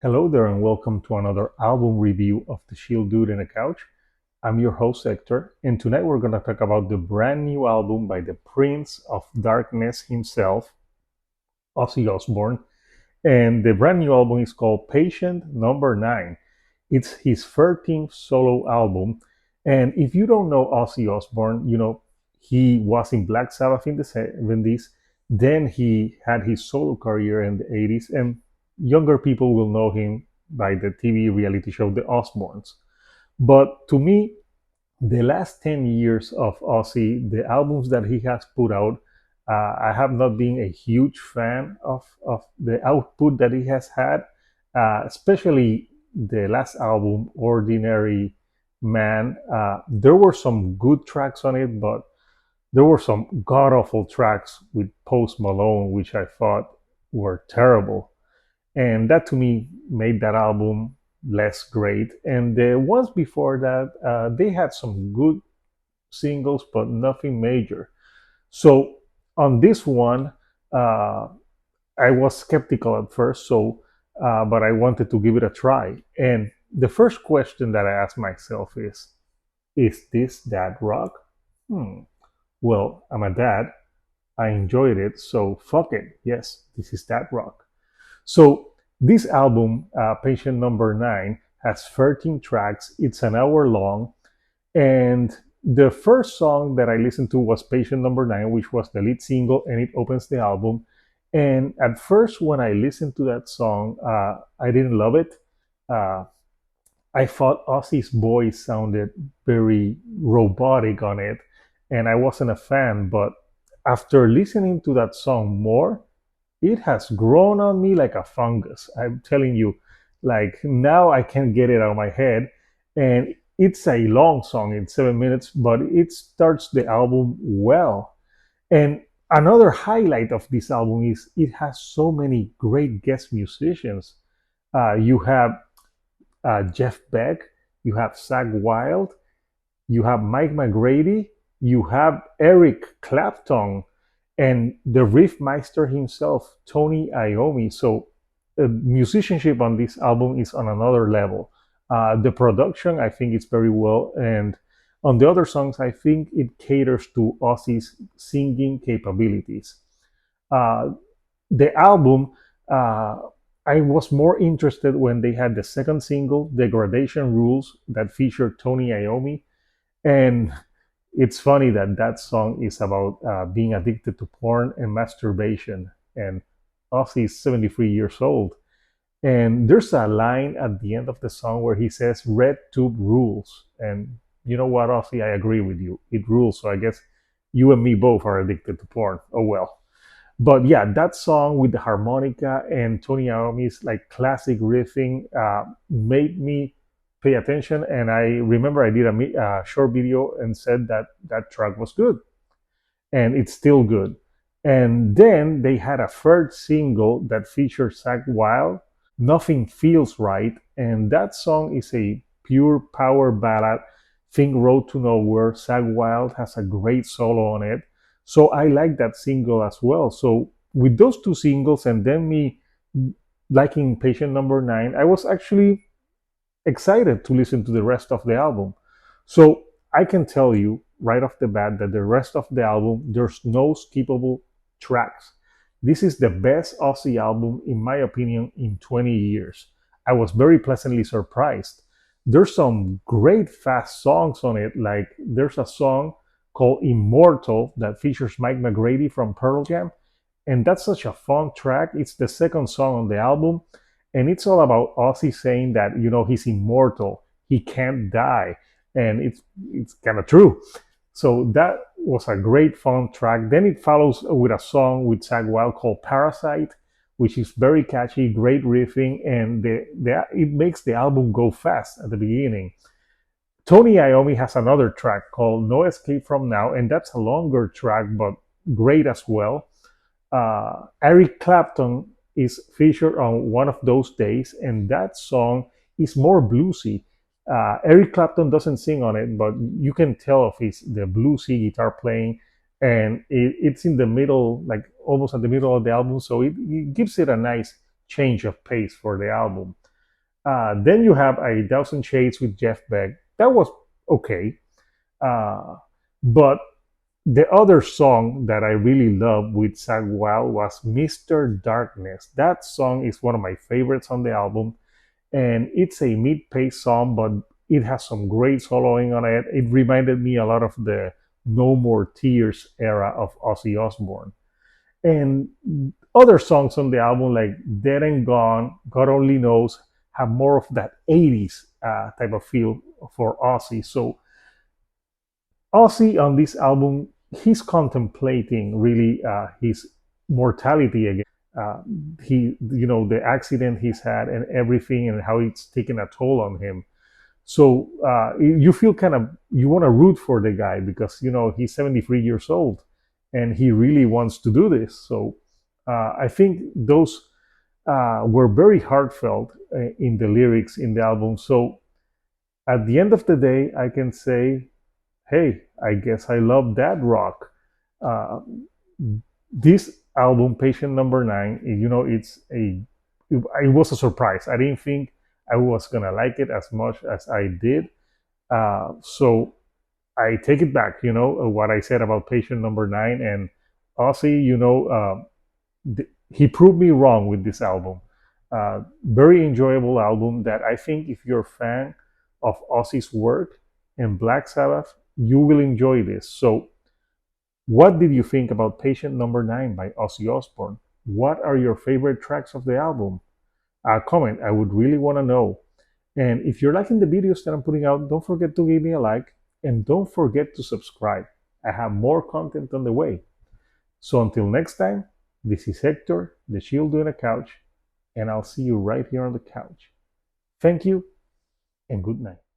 Hello there, and welcome to another album review of The Shield Dude in a Couch. I'm your host, Hector, and tonight we're going to talk about the brand new album by the Prince of Darkness himself, Ozzy Osbourne. And the brand new album is called Patient Number 9. It's his 13th solo album. And if you don't know Ozzy Osbourne, he was in Black Sabbath in the 70s. Then he had his solo career in the 80s. And younger people will know him by the TV reality show The Osbournes. But to me, the last 10 years of Ozzy, the albums that he has put out, I have not been a huge fan of the output that he has had, especially the last album, Ordinary Man. There were some good tracks on it, but there were some god awful tracks with Post Malone, which I thought were terrible. And that to me made that album less great. And the ones before that, they had some good singles, but nothing major. So on this one, uh, I was skeptical at first, but I wanted to give it a try. And the first question that I asked myself is this dad rock? Hmm. Well, I'm a dad. I enjoyed it, so fuck it. Yes, this is dad rock. So this album, Patient Number 9, has 13 tracks. It's an hour long. And the first song that I listened to was Patient Number 9, which was the lead single, and it opens the album. And at first, when I listened to that song, I didn't love it. Uh, I thought Ozzy's voice sounded very robotic on it, and I wasn't a fan. But after listening to that song more, it has grown on me like a fungus. I'm telling you, like now I can't get it out of my head. And it's a long song, it's 7 minutes, but it starts the album well. And another highlight of this album is it has so many great guest musicians. You have Jeff Beck, you have Zach Wild, you have Mike McGrady, you have Eric Clapton, and the riffmeister himself, Tony Iommi. So, musicianship on this album is on another level. The production, I think, is very well, and on the other songs, I think it caters to Ozzy's singing capabilities. Uh, the album, uh, I was more interested when they had the second single, Degradation Rules, that featured Tony Iommi, and it's funny that that song is about being addicted to porn and masturbation. And Ozzy is 73 years old. And there's a line at the end of the song where he says, Red Tube rules. And you know what, Ozzy? I agree with you. It rules. So I guess you and me both are addicted to porn. Oh, well. But yeah, that song with the harmonica and Tony Iommi's like classic riffing made me pay attention. And I remember I did a short video and said that that track was good, and it's still good. And then they had a third single that featured Zach Wild, Nothing Feels Right, and that song is a pure power ballad. Think Road to Nowhere. Zach Wild has a great solo on it. So I like that single as well. So with those two singles and then me liking Patient Number 9, I was actually excited to listen to the rest of the album. So I can tell you right off the bat that the rest of the album, there's no skippable tracks. This is the best Ozzy album, in my opinion, in 20 years. I was very pleasantly surprised. There's some great fast songs on it, like there's a song called Immortal that features Mike McGrady from Pearl Jam, and that's such a fun track. It's the second song on the album, and it's all about Ozzy saying that he's immortal, he can't die, and it's kind of true. So that was a great fun track. Then it follows with a song with Zach Wild called Parasite, which is very catchy, great riffing, and it makes the album go fast at the beginning. Tony Iommi has another track called No Escape From Now, and that's a longer track, but great as well. Eric Clapton is featured on One of Those Days, and that song is more bluesy. Eric Clapton doesn't sing on it, but you can tell of the bluesy guitar playing, and it's in the middle, like almost at the middle of the album, so it gives it a nice change of pace for the album. Then you have A Thousand Shades with Jeff Beck. That was okay. Uh, but the other song that I really loved with Zach Wild was Mr. Darkness. That song is one of my favorites on the album, and it's a mid-paced song, but it has some great soloing on it. It reminded me a lot of the No More Tears era of Ozzy Osbourne. And other songs on the album, like Dead and Gone, God Only Knows, have more of that 80s type of feel for Ozzy. So Ozzy on this album, he's contemplating really his mortality again. Uh, the accident he's had and everything, and how it's taken a toll on him. So you feel kind of you want to root for the guy because he's 73 years old, and he really wants to do this. So I think those were very heartfelt in the lyrics in the album. So at the end of the day, I can say, hey, I guess I love that rock. Uh, this album, Patient Number Nine, it was a surprise. I didn't think I was gonna like it as much as I did. So I take it back. What I said about Patient Number Nine and Ozzy. He proved me wrong with this album. Very enjoyable album that I think if you're a fan of Ozzy's work and Black Sabbath, you will enjoy this. So, what did you think about Patient Number Nine by Ozzy Osbourne? What are your favorite tracks of the album? Comment. I would really want to know. And if you're liking the videos that I'm putting out, don't forget to give me a like and don't forget to subscribe. I have more content on the way. So until next time, this is Hector, the Shield doing a couch, and I'll see you right here on the couch. Thank you and good night.